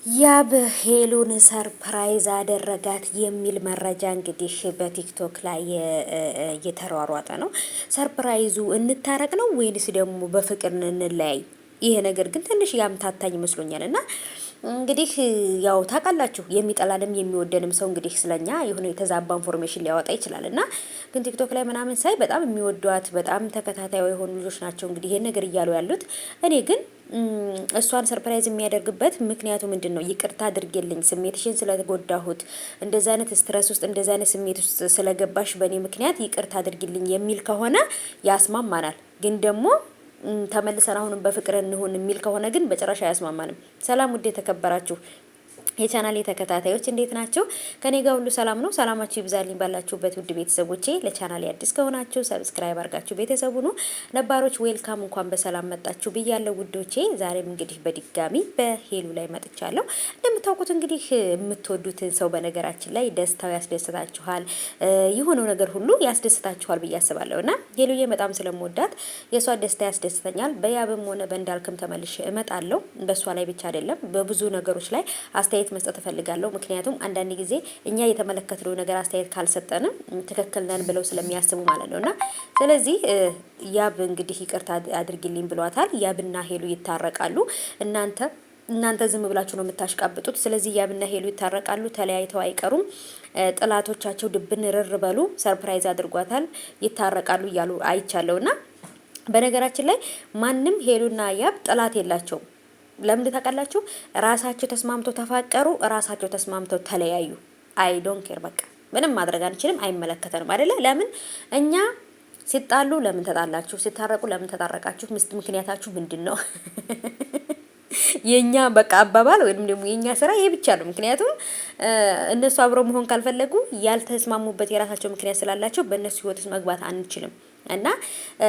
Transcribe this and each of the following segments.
ያብ ሄሉን ሰርፕራይዝ አደረጋት የሚል መረጃ እንግዲህ በቲክቶክ ላይ እየተሯሯጠ ነው። ሰርፕራይዙ እንታረቅ ነው ወይንስ ደግሞ በፍቅር እንለያይ? ይሄ ነገር ግን ትንሽ ያምታታኝ ይመስሎኛል። እና እንግዲህ ያው ታውቃላችሁ የሚጠላንም የሚወደንም ሰው እንግዲህ ስለኛ የሆነ የተዛባ ኢንፎርሜሽን ሊያወጣ ይችላል። እና ግን ቲክቶክ ላይ ምናምን ሳይ በጣም የሚወዷት በጣም ተከታታይ የሆኑ ልጆች ናቸው እንግዲህ ይሄን ነገር እያሉ ያሉት። እኔ ግን እሷን ሰርፕራይዝ የሚያደርግበት ምክንያቱ ምንድን ነው? ይቅርታ አድርጌልኝ ስሜትሽን ስለተጎዳሁት እንደዛ አይነት ስትረስ ውስጥ እንደዛ አይነት ስሜት ውስጥ ስለገባሽ በእኔ ምክንያት ይቅርታ አድርጊልኝ የሚል ከሆነ ያስማማናል። ግን ደግሞ ተመልሰን አሁንም በፍቅር እንሁን የሚል ከሆነ ግን በጭራሽ አያስማማንም። ሰላም ውድ የተከበራችሁ የቻናሌ ተከታታዮች እንዴት ናቸው? ከኔ ጋር ሁሉ ሰላም ነው። ሰላማችሁ ይብዛልኝ ባላችሁበት ውድ ቤተሰቦቼ። ለቻናሌ አዲስ ከሆናችሁ ሰብስክራይብ አድርጋችሁ ቤተሰቡ ነው። ነባሮች ዌልካም፣ እንኳን በሰላም መጣችሁ ብያለሁ ውዶቼ። ዛሬም እንግዲህ በድጋሚ በሄሉ ላይ መጥቻለሁ። እንደምታውቁት እንግዲህ የምትወዱትን ሰው በነገራችን ላይ ደስታው ያስደስታችኋል፣ የሆነው ነገር ሁሉ ያስደስታችኋል ብዬ አስባለሁ እና ሄሉዬ በጣም ስለምወዳት የሷ ደስታ ያስደስተኛል። በያብም ሆነ በእንዳልክም ተመልሼ እመጣለሁ። በሷ ላይ ብቻ አይደለም በብዙ ነገሮች ላይ አስተያየት መስጠት እፈልጋለሁ። ምክንያቱም አንዳንድ ጊዜ እኛ የተመለከትነው ነገር አስተያየት ካልሰጠንም ትክክል ነን ብለው ስለሚያስቡ ማለት ነውና ስለዚህ ያብ እንግዲህ ይቅርታ አድርጊልኝ ብሏታል። ያብና ሄሉ ይታረቃሉ። እናንተ ዝም ብላችሁ ነው የምታሽቃብጡት። ስለዚህ ያብና ሄሉ ይታረቃሉ፣ ተለያይተው አይቀሩም። ጥላቶቻቸው ድብን ርር በሉ። ሰርፕራይዝ አድርጓታል፣ ይታረቃሉ እያሉ አይቻለውና በነገራችን ላይ ማንም ሄሉና ያብ ጥላት የላቸውም። ለምን ታውቃላችሁ? ራሳቸው ተስማምተው ተፋቀሩ፣ ራሳቸው ተስማምተው ተለያዩ። አይ ዶንት ኬር በቃ ምንም ማድረግ አንችልም፣ አይመለከተንም አይደለ? ለምን እኛ ሲጣሉ ለምን ተጣላችሁ፣ ሲታረቁ ለምን ተታረቃችሁ፣ ምክንያታችሁ ምንድነው? የኛ በቃ አባባል ወይንም ደግሞ የኛ ስራ ይሄ ብቻ ነው። ምክንያቱም እነሱ አብረው መሆን ካልፈለጉ ያልተስማሙበት የራሳቸው ምክንያት ስላላቸው በእነሱ ህይወት ውስጥ መግባት አንችልም። እና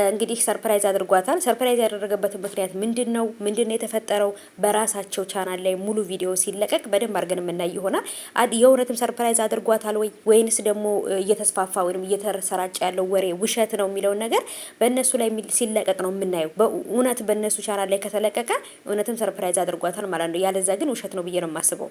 እንግዲህ ሰርፕራይዝ አድርጓታል። ሰርፕራይዝ ያደረገበት ምክንያት ምንድነው? ምንድነው የተፈጠረው? በራሳቸው ቻናል ላይ ሙሉ ቪዲዮ ሲለቀቅ በደንብ አድርገን የምናይ ይሆናል። የእውነትም ሰርፕራይዝ አድርጓታል ወይንስ ደግሞ እየተስፋፋ ወይም እየተሰራጨ ያለው ወሬ ውሸት ነው የሚለውን ነገር በእነሱ ላይ ሲለቀቅ ነው የምናየው። በእውነት በእነሱ ቻናል ላይ ከተለቀቀ እውነትም ሰርፕራይዝ አድርጓታል ማለት ነው። ያለዛ ግን ውሸት ነው ብዬ ነው የማስበው።